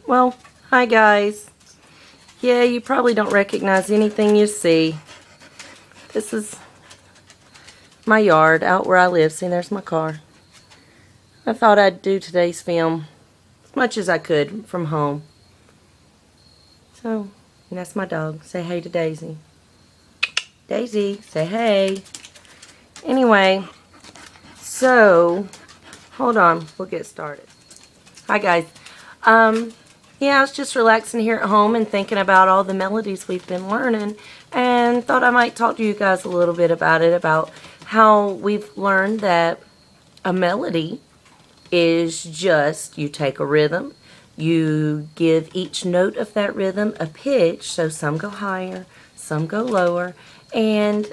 Well, hi guys. Yeah, you probably don't recognize anything you see. This is my yard out where I live. See, there's my car. I thought I'd do today's film as much as I could from home. So, and that's my dog. Say hey to Daisy. Daisy, say hey. Anyway, so, hold on. We'll get started. Hi guys. Yeah, I was just relaxing here at home and thinking about all the melodies we've been learning, and thought I might talk to you guys a little bit about it, about how we've learned that a melody is just, you take a rhythm, you give each note of that rhythm a pitch, so some go higher, some go lower, and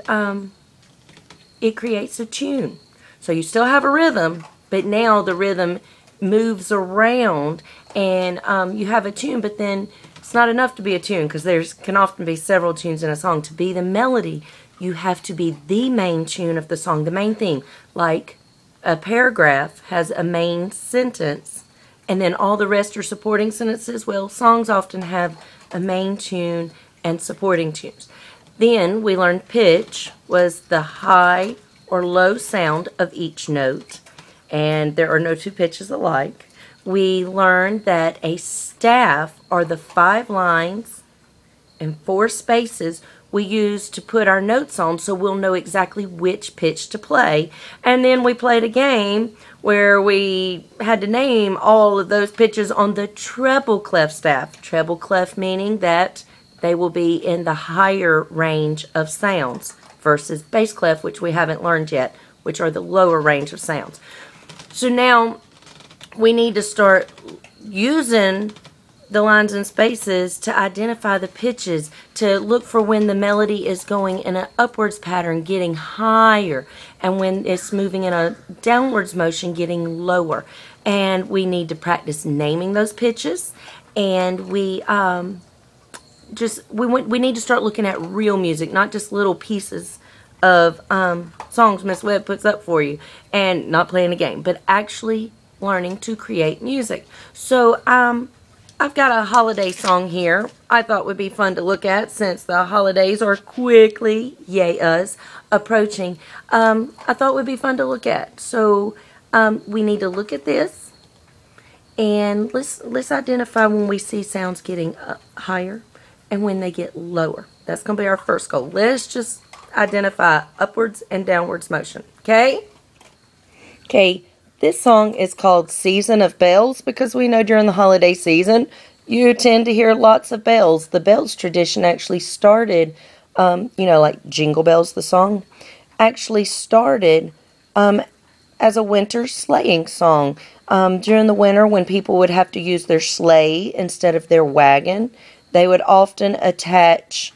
it creates a tune. So you still have a rhythm, but now the rhythm moves around and you have a tune, but then it's not enough to be a tune, because there can often be several tunes in a song. To be the melody, you have to be the main tune of the song, the main theme. Like a paragraph has a main sentence and then all the rest are supporting sentences. Well, songs often have a main tune and supporting tunes. Then we learned pitch was the high or low sound of each note, and there are no two pitches alike. We learned that a staff are the 5 lines and 4 spaces we use to put our notes on, so we'll know exactly which pitch to play. And then we played a game where we had to name all of those pitches on the treble clef staff. Treble clef meaning that they will be in the higher range of sounds versus bass clef, which we haven't learned yet, which are the lower range of sounds. So now we need to start using the lines and spaces to identify the pitches, to look for when the melody is going in an upwards pattern, getting higher, and when it's moving in a downwards motion, getting lower. And we need to practice naming those pitches, and we need to start looking at real music, not just little pieces of songs Miss Webb puts up for you, and not playing a game, but actually learning to create music. So I've got a holiday song here I thought would be fun to look at, since the holidays are quickly, yay us, approaching. I thought it would be fun to look at. So we need to look at this, and let's identify when we see sounds getting higher and when they get lower. That's going to be our first goal. Let's just identify upwards and downwards motion. Okay? Okay. This song is called Season of Bells because we know during the holiday season you tend to hear lots of bells. The bells tradition actually started, like Jingle Bells, the song, actually started as a winter sleighing song. During the winter, when people would have to use their sleigh instead of their wagon, they would often attach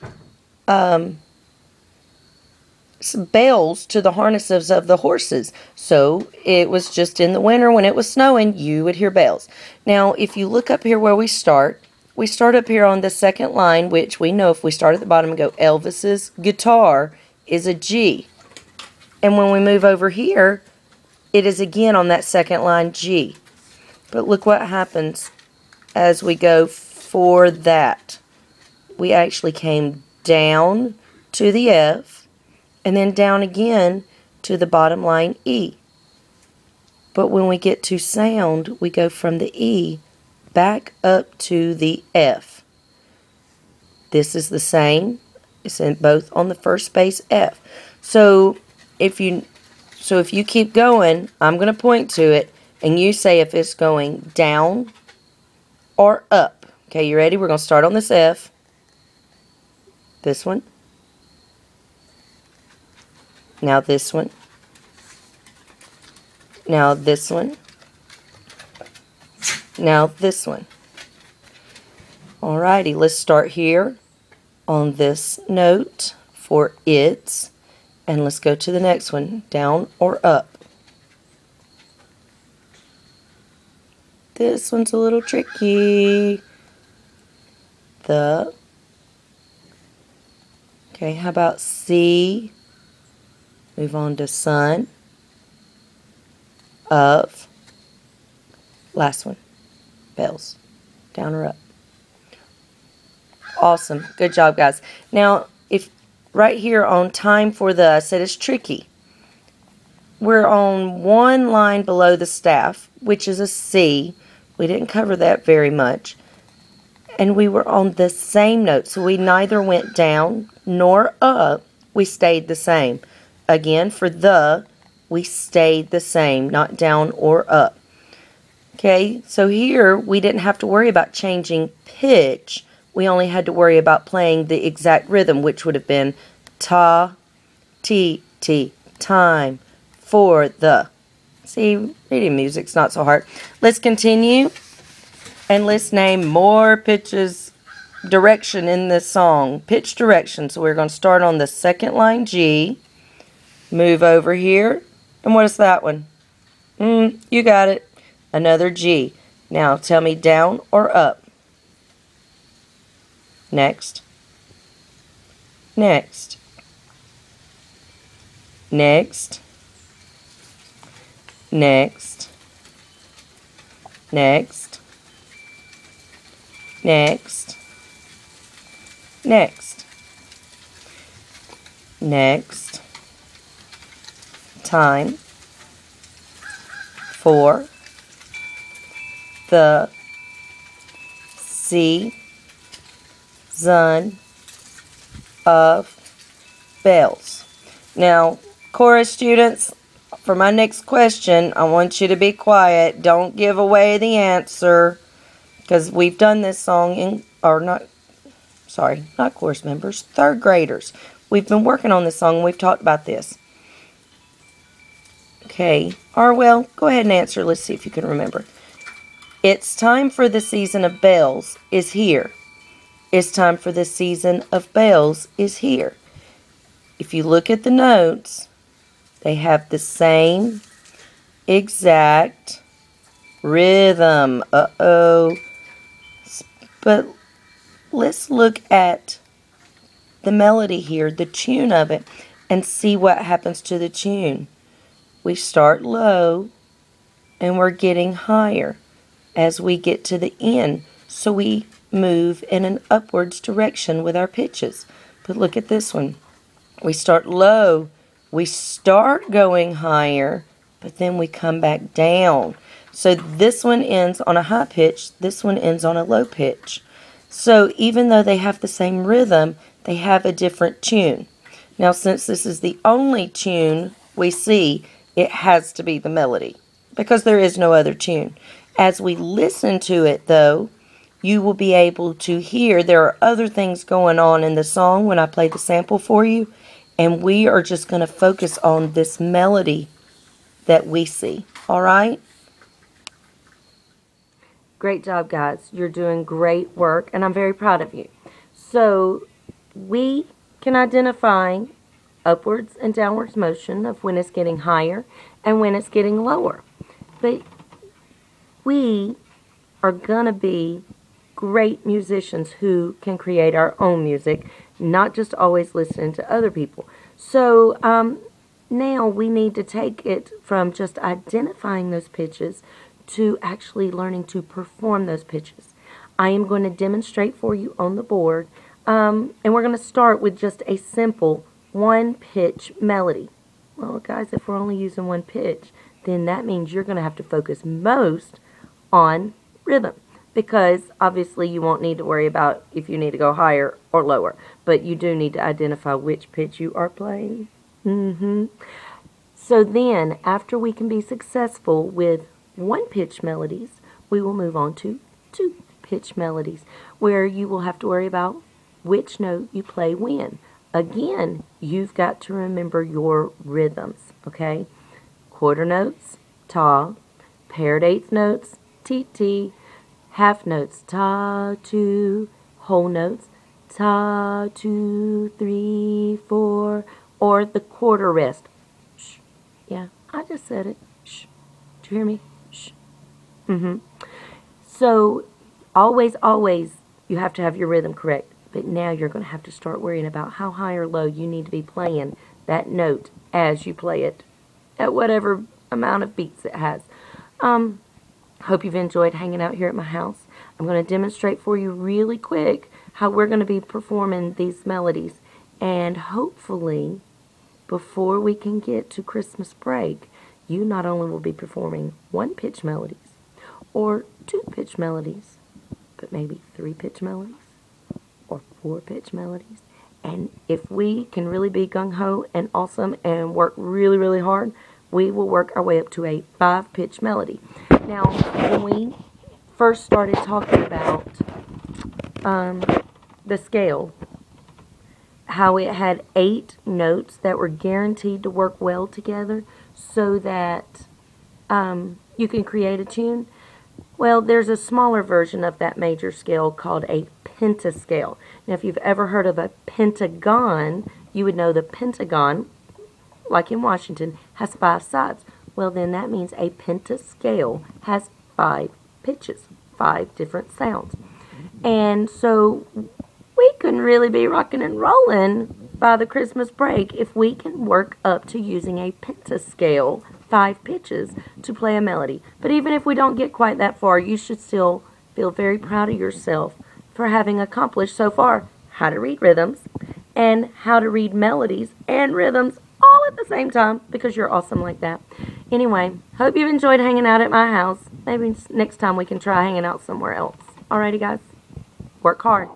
some bells to the harnesses of the horses. So it was just in the winter when it was snowing, you would hear bells. Now, if you look up here where we start up here on the second line, which we know if we start at the bottom and go Elvis's guitar is a G. And when we move over here, it is again on that second line G. But look what happens as we go for that. We actually came down to the F, and then down again to the bottom line E. But when we get to sound, we go from the E back up to the F. This is the same. It's in both on the first space F. So if you keep going, I'm going to point to it, and you say if it's going down or up. Okay, you ready? We're going to start on this F. This one. Now this one. Now this one. Now this one. Alrighty, let's start here on this note for its, and let's go to the next one, down or up. This one's a little tricky. The. Okay, how about C? Move on to sun, of, last one, bells. down or up. Awesome. Good job, guys. Now, if right here on time for the, I said it's tricky. We're on one line below the staff, which is a C. We didn't cover that very much. And we were on the same note, so we neither went down nor up. We stayed the same. Again, for the, we stayed the same, not down or up. Okay, so here we didn't have to worry about changing pitch. We only had to worry about playing the exact rhythm, which would have been ta, ti, ti, time, for the. See, reading music's not so hard. Let's continue, and let's name more pitches, direction in this song. Pitch direction. So we're going to start on the second line G, move over here, and what is that one? You got it. Another G. Now tell me down or up. Next. Next. Next. Next. Next. Next. Next. Next. Time. For the season of bells. Now, chorus students, for my next question, I want you to be quiet. Don't give away the answer, because we've done this song in, or not, sorry, not course members, third graders. We've been working on this song, and we've talked about this. Okay, Arwell, go ahead and answer. Let's see if you can remember. It's time for the season of bells is here. It's time for the season of bells is here. If you look at the notes, they have the same exact rhythm. Uh-oh. But let's look at the melody here, the tune of it, and see what happens to the tune. We start low, and we're getting higher as we get to the end. So we move in an upwards direction with our pitches. But look at this one. We start low, we start going higher, but then we come back down. So this one ends on a high pitch, this one ends on a low pitch. So even though they have the same rhythm, they have a different tune. Now, since this is the only tune we see, it has to be the melody, because there is no other tune. As we listen to it, though, you will be able to hear there are other things going on in the song when I play the sample for you, and we are just going to focus on this melody that we see. All right? Great job, guys. You're doing great work, and I'm very proud of you. So we can identify upwards and downwards motion of when it's getting higher and when it's getting lower. But we are going to be great musicians who can create our own music, not just always listening to other people. So now we need to take it from just identifying those pitches to actually learning to perform those pitches. I am going to demonstrate for you on the board, and we're going to start with just a simple one pitch melody. Well, guys, if we're only using one pitch, then that means you're going to have to focus most on rhythm, because obviously you won't need to worry about if you need to go higher or lower, but you do need to identify which pitch you are playing. So then, after we can be successful with one pitch melodies, we will move on to two pitch melodies, where you will have to worry about which note you play when. Again, you've got to remember your rhythms, okay? Quarter notes, ta. Paired eighth notes, ti. Half notes, ta, 2. Whole notes, ta, 2, 3, 4. Or the quarter rest. Shh. Yeah, I just said it. Shh. Did you hear me? Shh. So, always, you have to have your rhythm correct. But now you're going to have to start worrying about how high or low you need to be playing that note as you play it at whatever amount of beats it has. Hope you've enjoyed hanging out here at my house. I'm going to demonstrate for you really quick how we're going to be performing these melodies. And hopefully, before we can get to Christmas break, you not only will be performing 1-pitch melodies or 2-pitch melodies, but maybe 3-pitch melodies or 4-pitch melodies. And if we can really be gung-ho and awesome and work really, really hard, we will work our way up to a 5-pitch melody. Now, when we first started talking about the scale, how it had 8 notes that were guaranteed to work well together so that you can create a tune. Well, there's a smaller version of that major scale called a pentascale. Now, if you've ever heard of a pentagon, you would know the pentagon, like in Washington, has 5 sides. Well, then that means a pentascale has 5 pitches, 5 different sounds. And so we can really be rocking and rolling by the Christmas break if we can work up to using a pentascale, 5 pitches, to play a melody. But even if we don't get quite that far, you should still feel very proud of yourself for having accomplished so far how to read rhythms and how to read melodies and rhythms all at the same time, because you're awesome like that. Anyway, hope you've enjoyed hanging out at my house. Maybe next time we can try hanging out somewhere else. Alrighty, guys. Work hard.